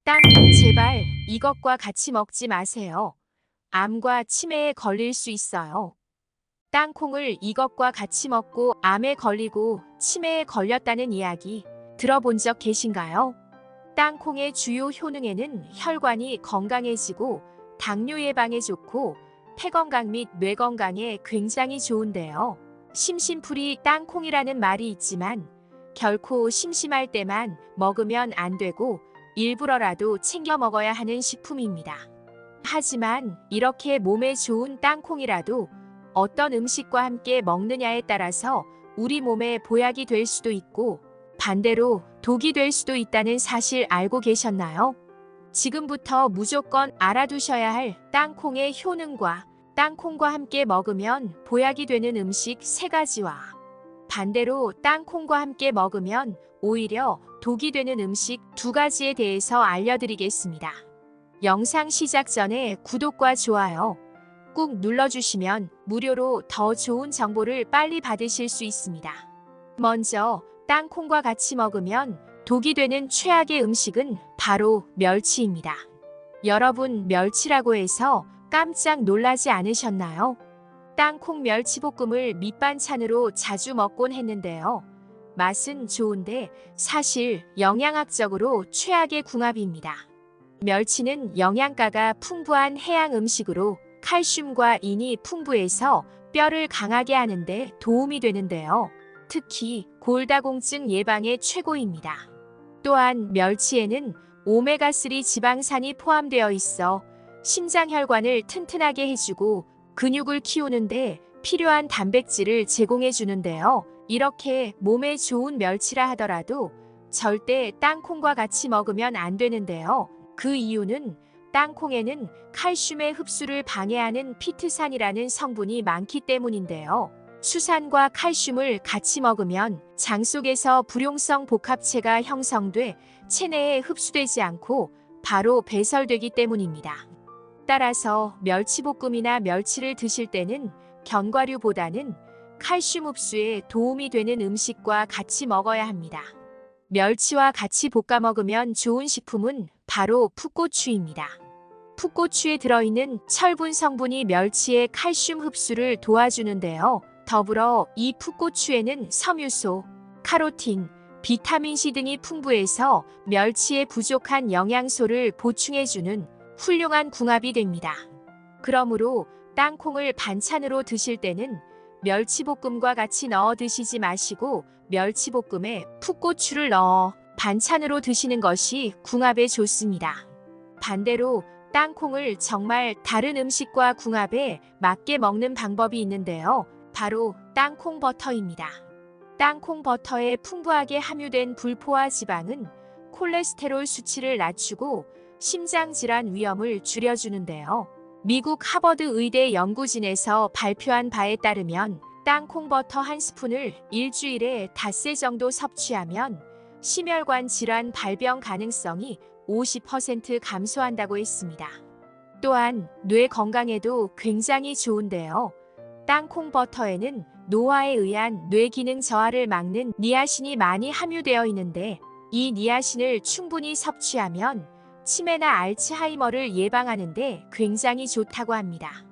땅콩 제발 이것과 같이 먹지 마세요. 암과 치매에 걸릴 수 있어요. 땅콩을 이것과 같이 먹고 암에 걸리고 치매에 걸렸다는 이야기 들어본 적 계신가요? 땅콩의 주요 효능에는 혈관이 건강해지고 당뇨 예방에 좋고 폐 건강 및 뇌 건강에 굉장히 좋은데요. 심심풀이 땅콩이라는 말이 있지만 결코 심심할 때만 먹으면 안 되고 일부러라도 챙겨 먹어야 하는 식품입니다. 하지만 이렇게 몸에 좋은 땅콩이라도 어떤 음식과 함께 먹느냐에 따라서 우리 몸에 보약이 될 수도 있고 반대로 독이 될 수도 있다는 사실 알고 계셨나요? 지금부터 무조건 알아두셔야 할 땅콩의 효능과 땅콩과 함께 먹으면 보약이 되는 음식 3가지와 반대로 땅콩과 함께 먹으면 오히려 독이 되는 음식 2가지에 대해서 알려드리겠습니다. 영상 시작 전에 구독과 좋아요 꾹 눌러주시면 무료로 더 좋은 정보를 빨리 받으실 수 있습니다. 먼저 땅콩과 같이 먹으면 독이 되는 최악의 음식은 바로 멸치입니다. 여러분 멸치라고 해서 깜짝 놀라지 않으셨나요? 땅콩 멸치볶음을 밑반찬으로 자주 먹곤 했는데요. 맛은 좋은데 사실 영양학적으로 최악의 궁합입니다. 멸치는 영양가가 풍부한 해양 음식으로 칼슘과 인이 풍부해서 뼈를 강하게 하는데 도움이 되는데요. 특히 골다공증 예방에 최고입니다. 또한 멸치에는 오메가3 지방산이 포함되어 있어 심장혈관을 튼튼하게 해주고 근육을 키우는데 필요한 단백질을 제공해 주는데요. 이렇게 몸에 좋은 멸치라 하더라도 절대 땅콩과 같이 먹으면 안 되는데요. 그 이유는 땅콩에는 칼슘의 흡수를 방해하는 피트산이라는 성분이 많기 때문인데요. 수산과 칼슘을 같이 먹으면 장 속에서 불용성 복합체가 형성돼 체내에 흡수되지 않고 바로 배설되기 때문입니다. 따라서 멸치볶음이나 멸치를 드실 때는 견과류보다는 칼슘 흡수에 도움이 되는 음식과 같이 먹어야 합니다. 멸치와 같이 볶아 먹으면 좋은 식품은 바로 풋고추입니다. 풋고추에 들어있는 철분 성분이 멸치의 칼슘 흡수를 도와주는데요. 더불어 이 풋고추에는 섬유소, 카로틴, 비타민C 등이 풍부해서 멸치의 부족한 영양소를 보충해주는 훌륭한 궁합이 됩니다. 그러므로 땅콩을 반찬으로 드실 때는 멸치볶음과 같이 넣어 드시지 마시고 멸치볶음에 풋고추를 넣어 반찬으로 드시는 것이 궁합에 좋습니다. 반대로 땅콩을 정말 다른 음식과 궁합에 맞게 먹는 방법이 있는데요. 바로 땅콩 버터입니다. 땅콩 버터에 풍부하게 함유된 불포화 지방은 콜레스테롤 수치를 낮추고 심장질환 위험을 줄여주는데요. 미국 하버드 의대 연구진에서 발표한 바에 따르면 땅콩 버터 한 스푼을 일주일에 닷새 정도 섭취하면 심혈관 질환 발병 가능성이 50% 감소한다고 했습니다. 또한 뇌 건강에도 굉장히 좋은데요. 땅콩 버터에는 노화에 의한 뇌 기능 저하를 막는 니아신이 많이 함유되어 있는데 이 니아신을 충분히 섭취하면 치매나 알츠하이머를 예방하는 데 굉장히 좋다고 합니다.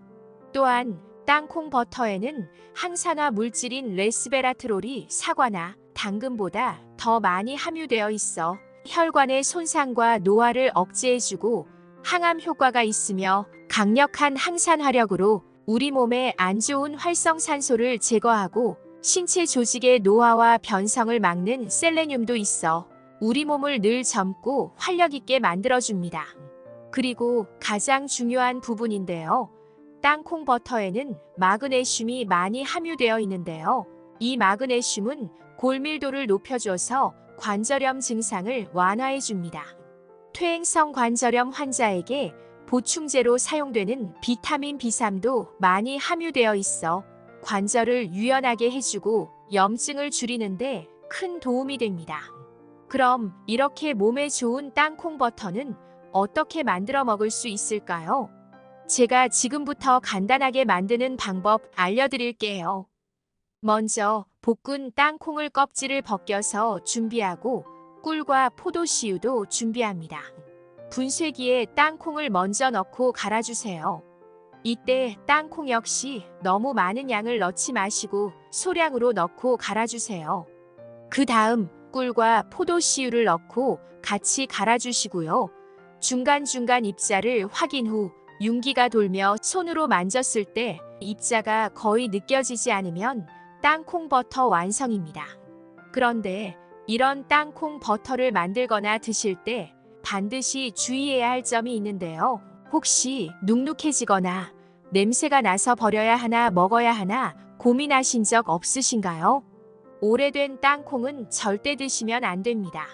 또한 땅콩 버터에는 항산화 물질인 레스베라트롤이 사과나 당근보다 더 많이 함유되어 있어 혈관의 손상과 노화를 억제해주고 항암 효과가 있으며 강력한 항산화력으로 우리 몸에 안 좋은 활성산소를 제거하고 신체 조직의 노화와 변성을 막는 셀레늄도 있어 우리 몸을 늘 젊고 활력 있게 만들어줍니다. 그리고 가장 중요한 부분인데요. 땅콩 버터에는 마그네슘이 많이 함유되어 있는데요. 이 마그네슘은 골밀도를 높여줘서 관절염 증상을 완화해줍니다. 퇴행성 관절염 환자에게 보충제로 사용되는 비타민 B3도 많이 함유되어 있어 관절을 유연하게 해주고 염증을 줄이는데 큰 도움이 됩니다. 그럼 이렇게 몸에 좋은 땅콩 버터는 어떻게 만들어 먹을 수 있을까요? 제가 지금부터 간단하게 만드는 방법 알려드릴게요. 먼저 볶은 땅콩을 껍질을 벗겨서 준비하고 꿀과 포도씨유도 준비합니다. 분쇄기에 땅콩을 먼저 넣고 갈아주세요. 이때 땅콩 역시 너무 많은 양을 넣지 마시고 소량으로 넣고 갈아주세요. 그 다음 꿀과 포도씨유를 넣고 같이 갈아주시고요. 중간중간 입자를 확인 후 윤기가 돌며 손으로 만졌을 때 입자가 거의 느껴지지 않으면 땅콩 버터 완성입니다. 그런데 이런 땅콩 버터를 만들거나 드실 때 반드시 주의해야 할 점이 있는데요. 혹시 눅눅해지거나 냄새가 나서 버려야 하나 먹어야 하나 고민하신 적 없으신가요? 오래된 땅콩은 절대 드시면 안 됩니다.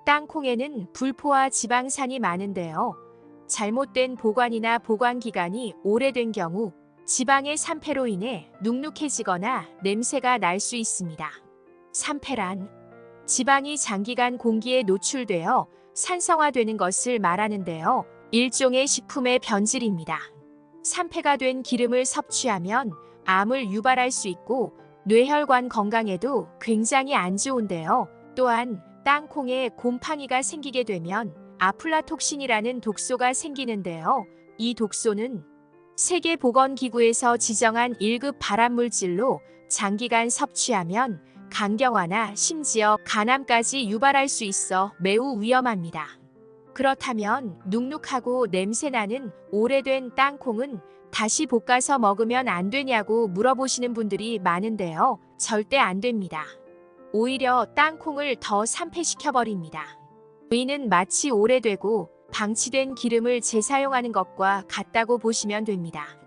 땅콩에는 불포화 지방산이 많은데요. 잘못된 보관이나 보관 기간이 오래된 경우 지방의 산패로 인해 눅눅해지거나 냄새가 날 수 있습니다. 산패란 지방이 장기간 공기에 노출되어 산성화되는 것을 말하는데요. 일종의 식품의 변질입니다. 산패가 된 기름을 섭취하면 암을 유발할 수 있고 뇌혈관 건강에도 굉장히 안 좋은데요. 또한 땅콩에 곰팡이가 생기게 되면 아플라톡신이라는 독소가 생기는데요. 이 독소는 세계보건기구에서 지정한 1급 발암물질로 장기간 섭취하면 간경화나 심지어 간암까지 유발할 수 있어 매우 위험합니다. 그렇다면 눅눅하고 냄새나는 오래된 땅콩은 다시 볶아서 먹으면 안 되냐고 물어보시는 분들이 많은데요. 절대 안 됩니다. 오히려 땅콩을 더 산패시켜버립니다. 이는 마치 오래되고 방치된 기름을 재사용하는 것과 같다고 보시면 됩니다.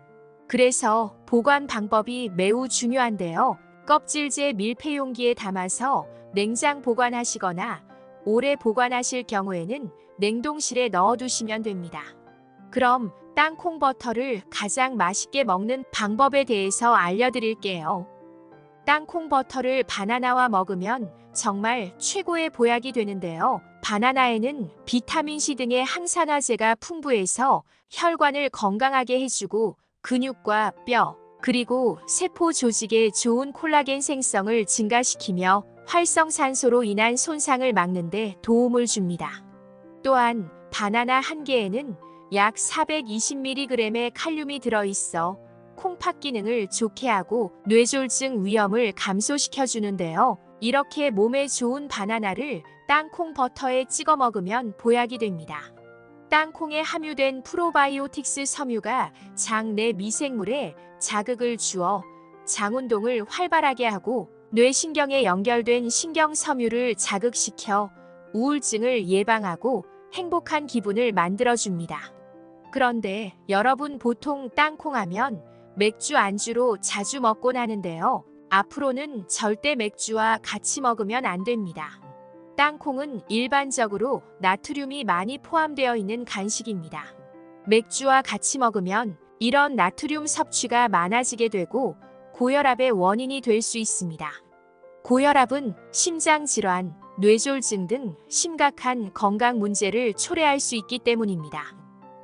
그래서 보관 방법이 매우 중요한데요. 껍질째 밀폐용기에 담아서 냉장 보관하시거나 오래 보관하실 경우에는 냉동실에 넣어두시면 됩니다. 그럼 땅콩 버터를 가장 맛있게 먹는 방법에 대해서 알려드릴게요. 땅콩 버터를 바나나와 먹으면 정말 최고의 보약이 되는데요. 바나나에는 비타민C 등의 항산화제가 풍부해서 혈관을 건강하게 해주고 근육과 뼈, 그리고 세포 조직에 좋은 콜라겐 생성을 증가시키며 활성산소로 인한 손상을 막는 데 도움을 줍니다. 또한 바나나 한 개에는 약 420mg의 칼륨이 들어있어 콩팥 기능을 좋게 하고 뇌졸중 위험을 감소시켜주는데요. 이렇게 몸에 좋은 바나나를 땅콩 버터에 찍어 먹으면 보약이 됩니다. 땅콩에 함유된 프로바이오틱스 섬유가 장 내 미생물에 자극을 주어 장 운동을 활발하게 하고 뇌신경에 연결된 신경 섬유를 자극시켜 우울증을 예방하고 행복한 기분을 만들어줍니다. 그런데 여러분 보통 땅콩 하면 맥주 안주로 자주 먹곤 하는데요. 앞으로는 절대 맥주와 같이 먹으면 안 됩니다. 땅콩은 일반적으로 나트륨이 많이 포함되어 있는 간식입니다. 맥주와 같이 먹으면 이런 나트륨 섭취가 많아지게 되고 고혈압의 원인이 될 수 있습니다. 고혈압은 심장질환, 뇌졸중 등 심각한 건강 문제를 초래할 수 있기 때문입니다.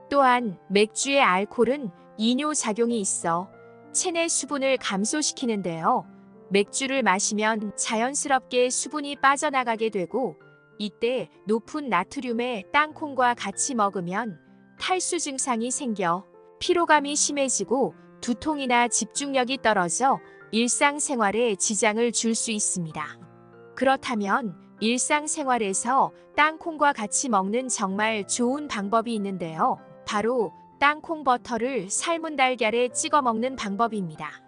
또한 맥주의 알코올은 이뇨작용이 있어 체내 수분을 감소시키는데요. 맥주를 마시면 자연스럽게 수분이 빠져나가게 되고 이때 높은 나트륨의 땅콩과 같이 먹으면 탈수 증상이 생겨 피로감이 심해지고 두통이나 집중력이 떨어져 일상생활에 지장을 줄 수 있습니다. 그렇다면 일상생활에서 땅콩과 같이 먹는 정말 좋은 방법이 있는데요. 바로 땅콩 버터를 삶은 달걀에 찍어 먹는 방법입니다.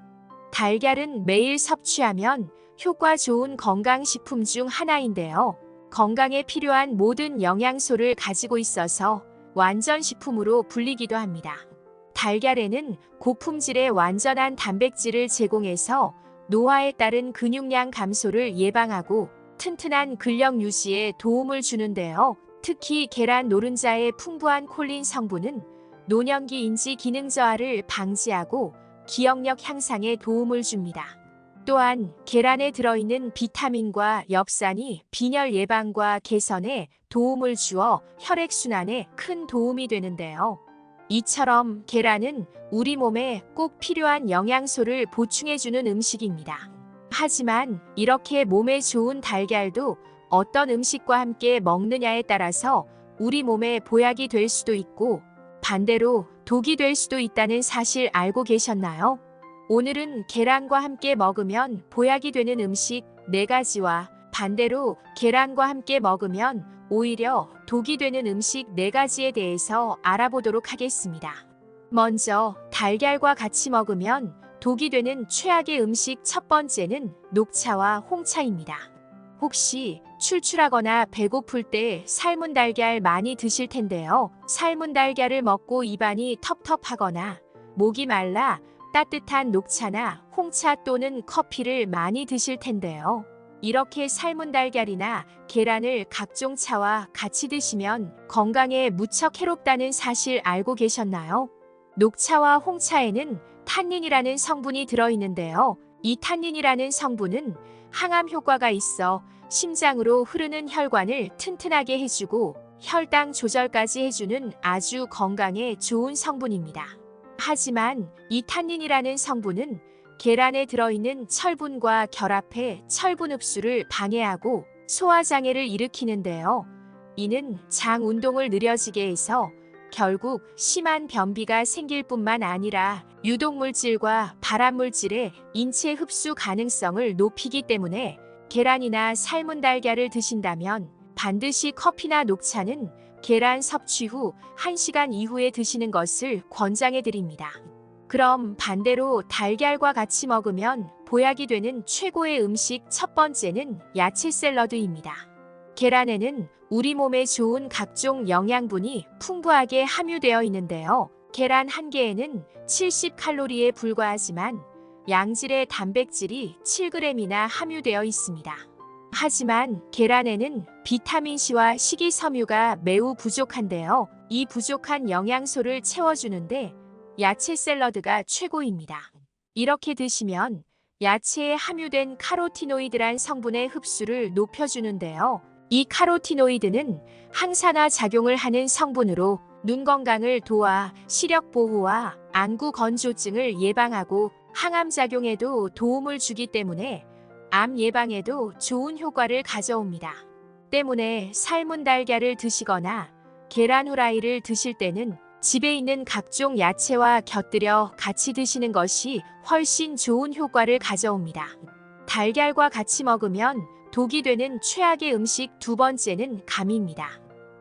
달걀은 매일 섭취하면 효과 좋은 건강식품 중 하나인데요. 건강에 필요한 모든 영양소를 가지고 있어서 완전식품으로 불리기도 합니다. 달걀에는 고품질의 완전한 단백질을 제공해서 노화에 따른 근육량 감소를 예방하고 튼튼한 근력 유지에 도움을 주는데요. 특히 계란 노른자의 풍부한 콜린 성분은 노년기 인지 기능 저하를 방지하고 기억력 향상에 도움을 줍니다. 또한 계란에 들어있는 비타민과 엽산이 빈혈 예방과 개선에 도움을 주어 혈액순환에 큰 도움이 되는데요. 이처럼 계란은 우리 몸에 꼭 필요한 영양소를 보충해주는 음식입니다. 하지만 이렇게 몸에 좋은 달걀도 어떤 음식과 함께 먹느냐에 따라서 우리 몸에 보약이 될 수도 있고 반대로 독이 될 수도 있다는 사실 알고 계셨나요? 오늘은 계란과 함께 먹으면 보약이 되는 음식 4가지와 반대로 계란과 함께 먹으면 오히려 독이 되는 음식 4가지에 대해서 알아보도록 하겠습니다. 먼저 달걀과 같이 먹으면 독이 되는 최악의 음식 첫 번째는 녹차와 홍차입니다. 혹시 출출하거나 배고플 때 삶은 달걀 많이 드실 텐데요. 삶은 달걀을 먹고 입안이 텁텁하거나 목이 말라 따뜻한 녹차나 홍차 또는 커피를 많이 드실 텐데요. 이렇게 삶은 달걀이나 계란을 각종 차와 같이 드시면 건강에 무척 해롭다는 사실 알고 계셨나요? 녹차와 홍차에는 탄닌이라는 성분이 들어있는데요. 이 탄닌이라는 성분은 항암 효과가 있어 심장으로 흐르는 혈관을 튼튼하게 해주고 혈당 조절까지 해주는 아주 건강에 좋은 성분입니다. 하지만 이 탄닌이라는 성분은 계란에 들어있는 철분과 결합해 철분 흡수를 방해하고 소화장애를 일으키는데요. 이는 장 운동을 느려지게 해서 결국 심한 변비가 생길 뿐만 아니라 유독물질과 발암물질의 인체 흡수 가능성을 높이기 때문에 계란이나 삶은 달걀을 드신다면 반드시 커피나 녹차는 계란 섭취 후 1시간 이후에 드시는 것을 권장해 드립니다. 그럼 반대로 달걀과 같이 먹으면 보약이 되는 최고의 음식 첫 번째는 야채 샐러드입니다. 계란에는 우리 몸에 좋은 각종 영양분이 풍부하게 함유되어 있는데요. 계란 한 개에는 70칼로리에 불과하지만 양질의 단백질이 7g이나 함유되어 있습니다. 하지만 계란에는 비타민C와 식이섬유가 매우 부족한데요. 이 부족한 영양소를 채워주는데 야채 샐러드가 최고입니다. 이렇게 드시면 야채에 함유된 카로티노이드란 성분의 흡수를 높여주는데요. 이 카로티노이드는 항산화 작용을 하는 성분으로 눈 건강을 도와 시력 보호와 안구 건조증을 예방하고 항암 작용에도 도움을 주기 때문에 암 예방에도 좋은 효과를 가져옵니다. 때문에 삶은 달걀을 드시거나 계란 후라이를 드실 때는 집에 있는 각종 야채와 곁들여 같이 드시는 것이 훨씬 좋은 효과를 가져옵니다. 달걀과 같이 먹으면 독이 되는 최악의 음식 두 번째는 감입니다.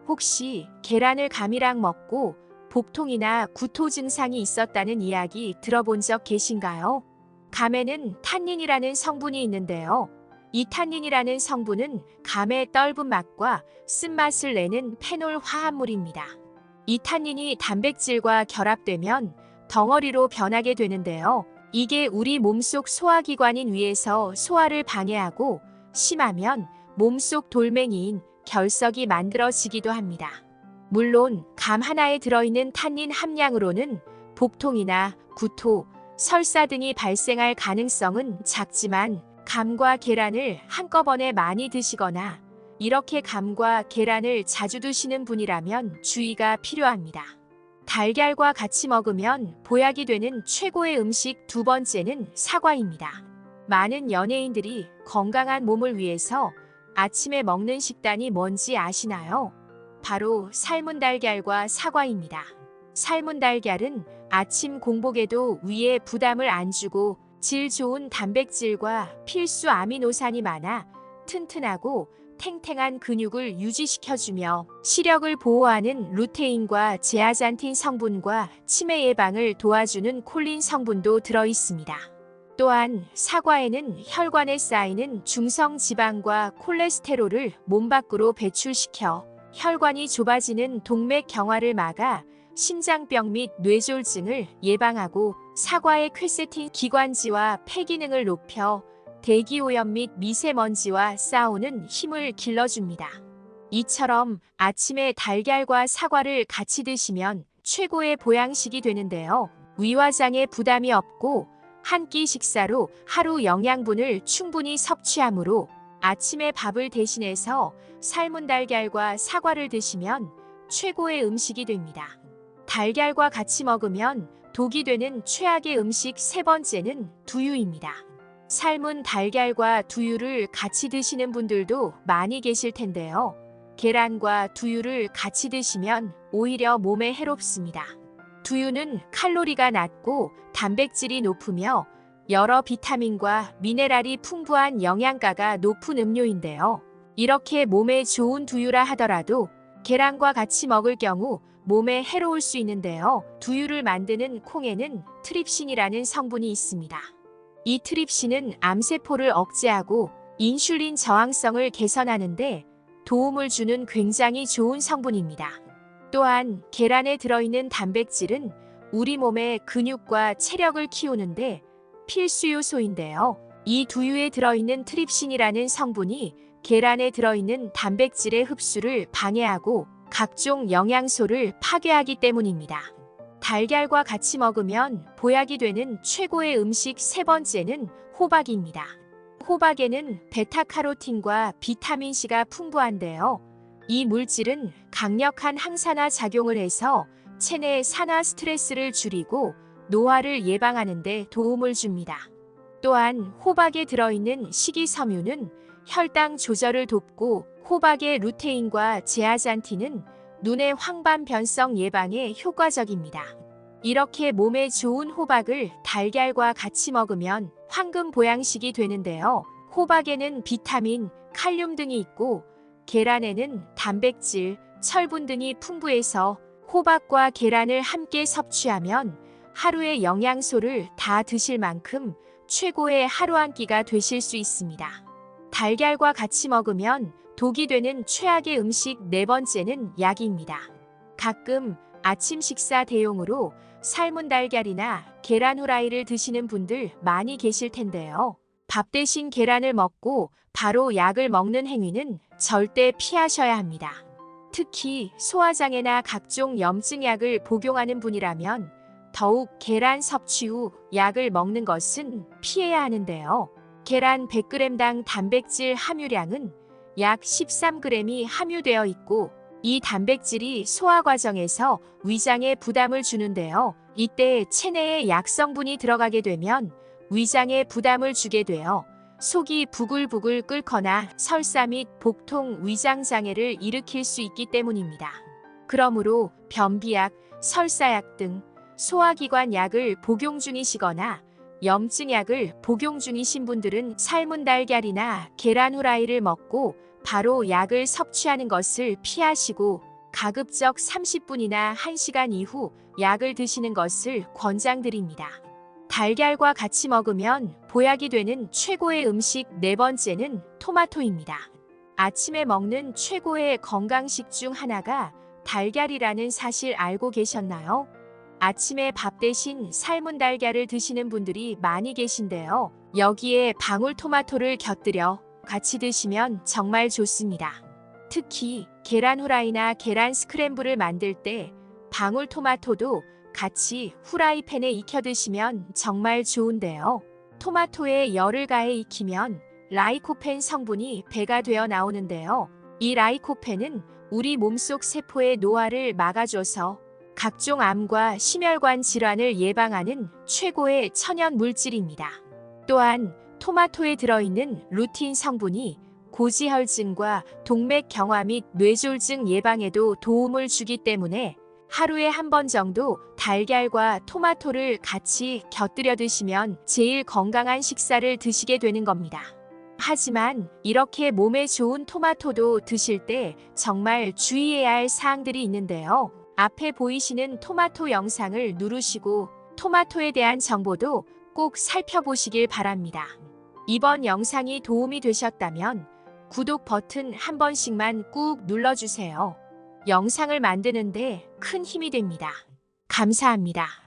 혹시 계란을 감이랑 먹고 복통이나 구토 증상이 있었다는 이야기 들어본 적 계신가요? 감에는 탄닌이라는 성분이 있는데요. 이 탄닌이라는 성분은 감의 떫은 맛과 쓴맛을 내는 페놀 화합물입니다. 이 탄닌이 단백질과 결합되면 덩어리로 변하게 되는데요. 이게 우리 몸속 소화기관인 위에서 소화를 방해하고 심하면 몸속 돌멩이인 결석이 만들어지기도 합니다. 물론 감 하나에 들어있는 탄닌 함량으로는 복통이나 구토, 설사 등이 발생할 가능성은 작지만 감과 계란을 한꺼번에 많이 드시거나 이렇게 감과 계란을 자주 드시는 분이라면 주의가 필요합니다. 달걀과 같이 먹으면 보약이 되는 최고의 음식 두 번째는 사과입니다. 많은 연예인들이 건강한 몸을 위해서 아침에 먹는 식단이 뭔지 아시나요? 바로 삶은 달걀과 사과입니다. 삶은 달걀은 아침 공복에도 위에 부담을 안 주고 질 좋은 단백질과 필수 아미노산이 많아 튼튼하고 탱탱한 근육을 유지시켜주며 시력을 보호하는 루테인과 제아잔틴 성분과 치매 예방을 도와주는 콜린 성분도 들어있습니다. 또한 사과에는 혈관에 쌓이는 중성 지방과 콜레스테롤을 몸 밖으로 배출시켜 혈관이 좁아지는 동맥 경화를 막아 심장병 및 뇌졸중을 예방하고 사과의 퀘세틴 기관지와 폐 기능을 높여 대기오염 및 미세먼지와 싸우는 힘을 길러줍니다. 이처럼 아침에 달걀과 사과를 같이 드시면 최고의 보양식이 되는데요. 위화장에 부담이 없고 한 끼 식사로 하루 영양분을 충분히 섭취하므로 아침에 밥을 대신해서 삶은 달걀과 사과를 드시면 최고의 음식이 됩니다. 달걀과 같이 먹으면 독이 되는 최악의 음식 세 번째는 두유입니다. 삶은 달걀과 두유를 같이 드시는 분들도 많이 계실 텐데요. 계란과 두유를 같이 드시면 오히려 몸에 해롭습니다. 두유는 칼로리가 낮고 단백질이 높으며 여러 비타민과 미네랄이 풍부한 영양가가 높은 음료인데요. 이렇게 몸에 좋은 두유라 하더라도 계란과 같이 먹을 경우 몸에 해로울 수 있는데요. 두유를 만드는 콩에는 트립신이라는 성분이 있습니다. 이 트립신은 암세포를 억제하고 인슐린 저항성을 개선하는데 도움을 주는 굉장히 좋은 성분입니다. 또한 계란에 들어있는 단백질은 우리 몸의 근육과 체력을 키우는데 필수 요소인데요. 이 두유에 들어있는 트립신이라는 성분이 계란에 들어있는 단백질의 흡수를 방해하고 각종 영양소를 파괴하기 때문입니다. 달걀과 같이 먹으면 보약이 되는 최고의 음식 세 번째는 호박입니다. 호박에는 베타카로틴과 비타민C가 풍부한데요. 이 물질은 강력한 항산화 작용을 해서 체내 산화 스트레스를 줄이고 노화를 예방하는 데 도움을 줍니다. 또한 호박에 들어있는 식이섬유는 혈당 조절을 돕고 호박의 루테인과 제아잔틴은 눈의 황반 변성 예방에 효과적입니다. 이렇게 몸에 좋은 호박을 달걀과 같이 먹으면 황금 보양식이 되는데요. 호박에는 비타민, 칼륨 등이 있고 계란에는 단백질, 철분 등이 풍부해서 호박과 계란을 함께 섭취하면 하루의 영양소를 다 드실 만큼 최고의 하루 한 끼가 되실 수 있습니다. 달걀과 같이 먹으면 독이 되는 최악의 음식 네 번째는 약입니다. 가끔 아침 식사 대용으로 삶은 달걀이나 계란 후라이를 드시는 분들 많이 계실 텐데요. 밥 대신 계란을 먹고 바로 약을 먹는 행위는 절대 피하셔야 합니다. 특히 소화장애나 각종 염증약을 복용하는 분이라면 더욱 계란 섭취 후 약을 먹는 것은 피해야 하는데요. 계란 100g당 단백질 함유량은 약 13g이 함유되어 있고 이 단백질이 소화 과정에서 위장에 부담을 주는데요. 이때 체내에 약성분이 들어가게 되면 위장에 부담을 주게 되어 속이 부글부글 끓거나 설사 및 복통, 위장장애를 일으킬 수 있기 때문입니다. 그러므로 변비약, 설사약 등 소화기관 약을 복용 중이시거나 염증약을 복용 중이신 분들은 삶은 달걀이나 계란 후라이를 먹고 바로 약을 섭취하는 것을 피하시고 가급적 30분이나 1시간 이후 약을 드시는 것을 권장드립니다. 달걀과 같이 먹으면 보약이 되는 최고의 음식 네 번째는 토마토입니다. 아침에 먹는 최고의 건강식 중 하나가 달걀이라는 사실 알고 계셨나요? 아침에 밥 대신 삶은 달걀을 드시는 분들이 많이 계신데요. 여기에 방울토마토를 곁들여 같이 드시면 정말 좋습니다. 특히 계란 후라이나 계란 스크램블을 만들 때 방울토마토도 같이 후라이팬에 익혀 드시면 정말 좋은데요. 토마토에 열을 가해 익히면 라이코펜 성분이 배가 되어 나오는데요. 이 라이코펜은 우리 몸속 세포의 노화를 막아줘서 각종 암과 심혈관 질환을 예방하는 최고의 천연 물질입니다. 또한 토마토에 들어있는 루틴 성분이 고지혈증과 동맥경화 및 뇌졸중 예방에도 도움을 주기 때문에 하루에 한 번 정도 달걀과 토마토를 같이 곁들여 드시면 제일 건강한 식사를 드시게 되는 겁니다. 하지만 이렇게 몸에 좋은 토마토도 드실 때 정말 주의해야 할 사항들이 있는데요. 앞에 보이시는 토마토 영상을 누르시고 토마토에 대한 정보도 꼭 살펴보시길 바랍니다. 이번 영상이 도움이 되셨다면 구독 버튼 한 번씩만 꾹 눌러주세요. 영상을 만드는데 큰 힘이 됩니다. 감사합니다.